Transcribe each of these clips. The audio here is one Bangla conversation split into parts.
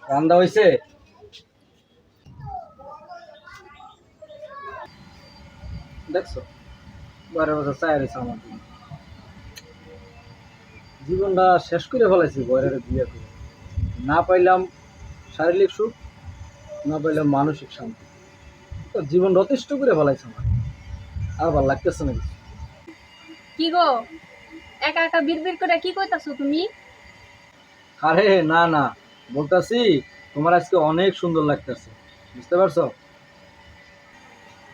রান্না হইছে? দেখছো 12 বছর চাই রয়েছে আমার জন্য। জীবনটা শেষ করে ফেলাইছি বয়রের বিয়ে করে। না পাইলাম শারীরিক সুখ, না পাইলাম মানসিক শান্তি। তো জীবন যথেষ্ট করে ফেলাইছে আমার, আর ভালো লাগতেছে না কিছু। কি গো, একা একা বিড়বিড় করে কি কইতাছো তুমি? আরে না না, বলতাছি তোমার আজকে অনেক সুন্দর লাগতেছে, বুঝতে পারছো?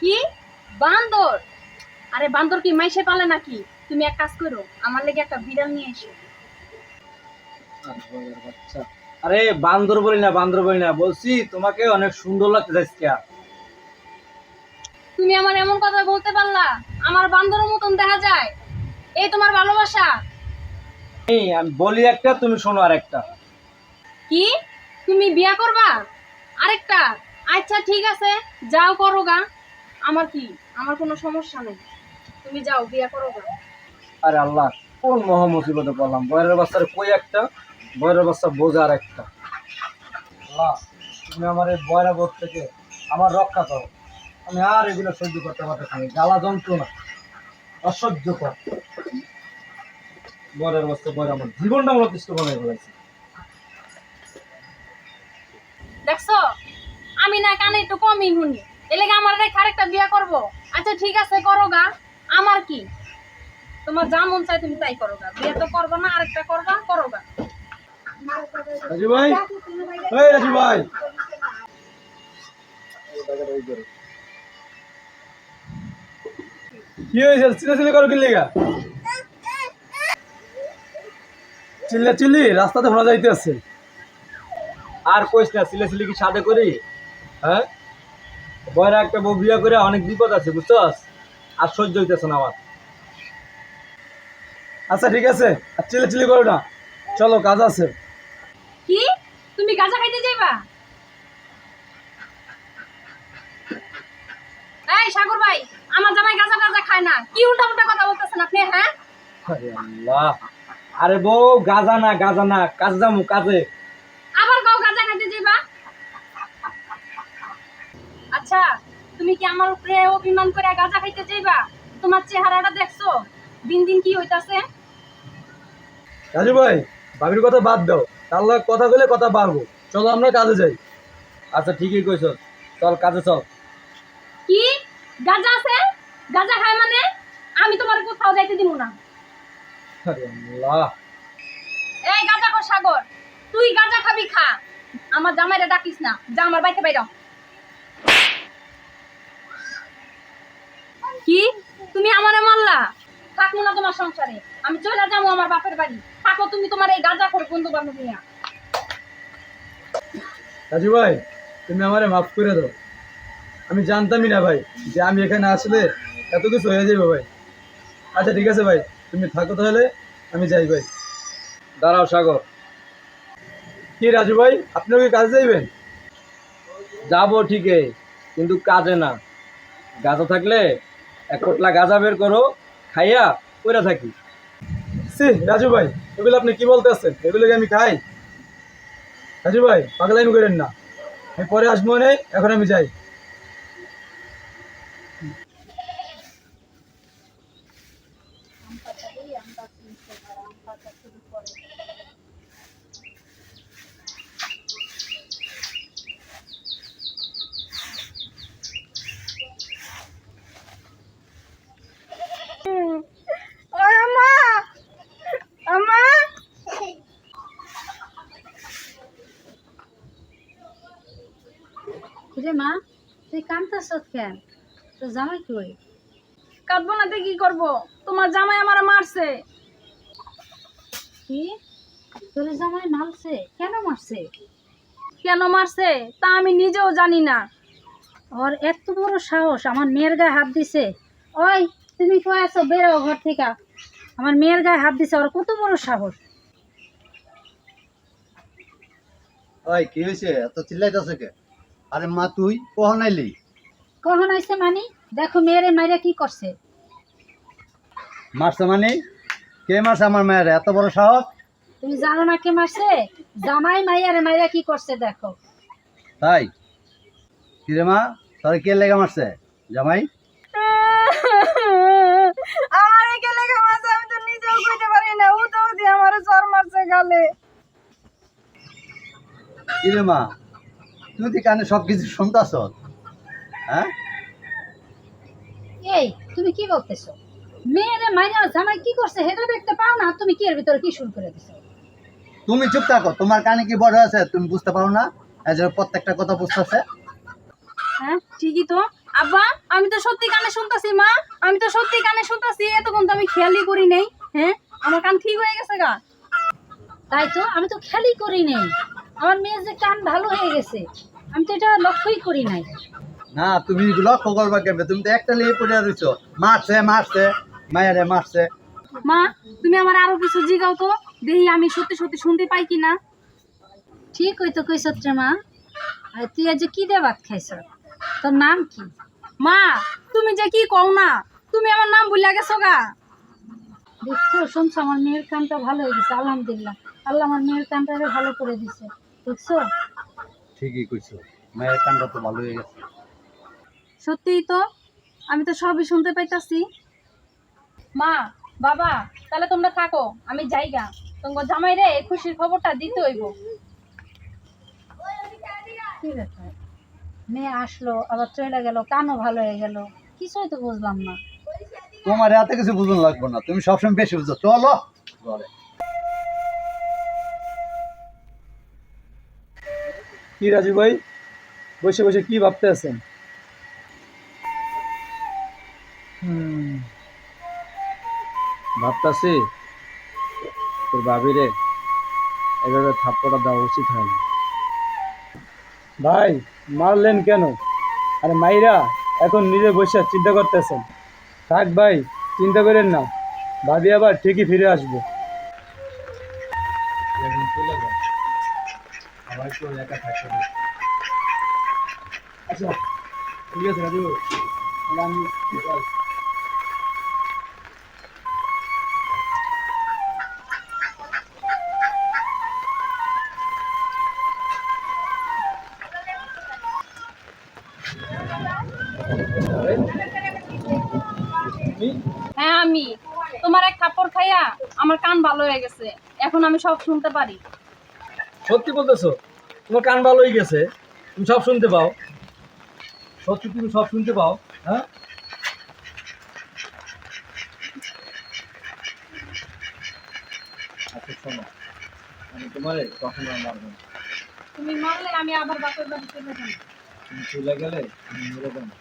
কি বান্দর? আরে বান্দর কি মাইসে পালে নাকি? তুমি এক কাজ করো, আমার লেগে একটা বিড়াল নিয়ে এসো। আরে বয়রের বাচ্চা। আরে বান্দর বলি না, বান্দর বলি না, বলছি তোমাকে অনেক সুন্দর লাগতেছে আজকে। তুমি আমার এমন কথা বলতে পারলা? আমার বান্দরের মতন দেখা যায়? এই তোমার ভালোবাসা? এই আমি বলি একটা, তুমি শোনো আর একটা। কি তুমি বিয়া করবা আরেকটা? আচ্ছা ঠিক আছে, যাও করো গা। আমার কি, আমার কোনো সমস্যা নেই, তুমি যাও বিয়া করো গা। আরে আল্লাহ, কোন মহা মুসিবতে পড়লাম! বয়রের বাচ্চার কই একটা, বয়রের বাচ্চা বোঝা আর একটা। আল্লাহ, তুমি আমার এই বয়রা বোধ থেকে আমার রক্ষা করো। আমি আর এগুলো সহ্য করতে পারতেছি না, জ্বালা যন্ত্রণা অসহ্যকর। বয়রের বাচ্চা বয়রা আমার জীবনটা আমার অতিষ্ঠ বানাই ফেলেছে। দেখছো, আমি না কানে একটু কমই শুনি, এলেগে আমার রেখে আরেকটা বিয়া করব। আচ্ছা ঠিক আছে, করো গা। আমার কি, তোমার যা মন চায় তুমি তাই করো গা। বিয়ে তো করবো না, আরেকটা করবা, করো গা। রাজু ভাই, এই রাজু ভাই, কি হয়েছে? চিল্লাচিল্লি করো কি লেগা? চিল্লা চিল্লি রাস্তাতে শোনা যাইতে আছে। আর কইস না, চিল্লাচিল্লি কি সাথে করি? হ্যাঁ, বয়রা একটা বউ বিয়া করে অনেক বিপদ আছে, বুঝছস? আর সহ্য হইতেছে না আমার। আচ্ছা ঠিক আছে, আর চিল্লাচিল্লি করো না, চলো কাজ আছে। কি তুমি গাঁজা খাইতে যাইবা? এই সাগর ভাই, আমার জামাই গাঁজা টাজা খায় না, কি উল্টা উল্টা কথা বলতেছেন আপনি? হ্যাঁ, আরে আল্লাহ, আরে বউ গাজা না, গাজা না, কাজ যামু কাজে। আবার গাও গাঁজা খাইতে যাইবা? আচ্ছা, তুমি কি আমার উপরে অভিমান করে গাঁজা খাইতে যাইবা? তোমার চেহারাটা দেখছো দিন দিন কি হইতাছে? রাজু ভাই, ভাবির কথা বাদ দাও, তার লগে কথা কইলে কথা বাড়বো। চলো আমরা কাজে যাই। আচ্ছা ঠিকই কইছ, চল কাজে চল। কি গাঁজা আছে? গাঁজা খায় মানে? আমি তোমার কোথাও যাইতে দিব না। আরে আল্লাহ, এই গাঁজা কর সাগর, তুই গাঁজা খাবি খা, আমার জামাইরা ডাকিস না, যা আমার বাইতে বাইর। কি তুমি আমারে মারলা? থাকবো না তোমার সংসারে, আমি চলে যাবো আমার বাপের বাড়ি। থাকো তুমি তোমার এই গাঁজা খোর বন্ধু বান্ধব নিয়ে। রাজু ভাই, তুমি আমারে মাফ করে দাও। আমি জানতামই না ভাই যে আমি এখানে আসলে এত কিছু হয়ে যাবে ভাই। আচ্ছা ঠিক আছে ভাই, তুমি থাকো তাহলে, আমি যাই ভাই। দাঁড়াও সাগর। কি রাজু ভাই, আপনিও কি কাজে যাইবেন? যাবো ঠিকই, কিন্তু কাজে না। গাঁজা থাকলে এক পোটলা গাঁজা বের করো, খাইয়া কইরা থাকি। সি রাজু ভাই, এগুলো আপনি কি বলতেছেন? এগুলো কি আমি খাই? রাজু ভাই পাগলামি করেন না, আমি পরে আসবো না, এখন আমি যাই। কিরে মা, তুই কাঁদতেছ কেন? তোর জামাই কই? কাঁদবো না তো কি করবো, তোমার জামাই আমারে মারছে। কি, তোর জামাই মারছে? কেন মারছে? কেন মারছে তা আমি নিজেও জানি না। ওর এত বড় সাহস আমার মেয়ের গায়ে হাত দিছে? ওই, তুমি কই আছো? বেরো ঘর থেকে। আমার মেয়ের গায়ে হাত দিছে, ওর কত বড় সাহস! ওই কি হয়েছে? এত চিল্লাইতেছে কে? আরে মা, তুই কখন আইলি? কখন আইছে মানে? দেখো মেয়েরে মাইরা কি করছে। মারছে মানে? কে মারছে আমার মায়ের? এত বড় সাহস! তুমি জানো না কে মারছে? জামাই মাইয়ারে মাইরা কি করছে দেখো। তাই কিরে মা, তোর কে লেগে মারছে? জামাই? আমার একে লেগে মারছে, আমি তো নিজেও কইতে পারি না। ও তো দিয়ে আমার চর মারছে গালে। কিরে মা, তুই তো কানে সবকিছু শুনতাছ? হ্যাঁ, এই তুমি কি বলতেছো? মেয়েরে মাইরা জামাই কি করছে সেটা দেখতে পাও না? তুমি কি এর ভিতরে কি শুরু করে দিছো? তুমি চুপ থাকো, তোমার কানে কি বড় আছে তুমি বুঝতে পারো না? এই যে প্রত্যেকটা কথা বুঝতেছে। হ্যাঁ, ঠিকই তো আব্বা, আমি তো সত্যি কানে শুনতাছি মা, আমি তো সত্যি কানে শুনতাছি। এতক্ষণ তো আমি খেয়ালই করি নাই। হ্যাঁ, আমার কান ঠিক হয়ে গেছে গা। তাই তো, আমি তো খেয়ালই করি নাই। আমার মেয়ের যে কান ভালো হয়ে গেছে, আমি তো এটা লক্ষ্যই করি নাই। না, তুমি লক্ষ্য করবা কেমনে? তুমি তো একটা লিয়ে পড়ে রইছো। মারছে মারছে, মায়েরে মারছে। মা, তুমি আমার আরো কিছু জিগাও তো, দেখি আমি সত্যি সত্যি শুনতে পাই কিনা। ঠিক হই তো কইছ রে মা। আর তুই আজ কি দিয়ে ভাত খাইছ? তোর নাম কি? মা, তুমি যে কি কও না, তুমি আমার নাম ভুলে গেছো গা। দেখছো, শুনছো, আমার মেয়ের কানটা ভালো হয়ে গেছে, আলহামদুলিল্লাহ। আল্লাহ আমার মেয়ের কানটারে ভালো করে দিছে, দেখছো? ঠিকই কইছো, মায়ের কানটা তো ভালো হয়ে গেছে। সত্যিই তো, আমি তো সবই শুনতে পাইতাছি। মা, বাবা, তাহলে তোমরা থাকো, আমি যাইগা। তোমার জামাই রে খুশির খবরটা দিতে হইব। কি ব্যাপার? মেয়ে আসলো আবার চলে গেল, কানও ভালো হয়ে গেল, কিছুই তো বুঝলাম না। তোমার এত কিছু বুঝুন লাগবে না, তুমি সবসময় বেশি বুঝো। চলো ঘরে। কি রাজু ভাই, বসে বসে কি ভাবতে আছেন? ভাবতাছি তোর ভাবিরে এভাবে থাপ্পড়টা দেওয়া উচিত হয় না। ভাই, মারলেন কেন? আরে মাইরা এখন নিজে বসে চিন্তা করতেছেন। থাক ভাই, চিন্তা করেন না, ভাবি আবার ঠিকই ফিরে আসবো। চলে যান, আমার একটু একা থাকতে হবে। আচ্ছা, ঠিক আছে রাজু, তাহলে আমি যাই। হ্যাঁ, আমি তোমার এক থাপ্পড় খাইয়া আমার কান ভালো হয়ে গেছে, এখন আমি সব শুনতে পারি। সত্যি বলতেছো? তোমার কান ভালো হয়ে গেছে, তুমি সব শুনতে পাও? সত্যি তুমি সব শুনতে পাও? হ্যাঁ, আচ্ছা শোনো, আমি তোমার কখনো আর মারবো না। তুমি মারলে আমি আবার বাপের বাড়ি চলে যাবো। তুমি চলে গেলে আমি মেরে দেবো।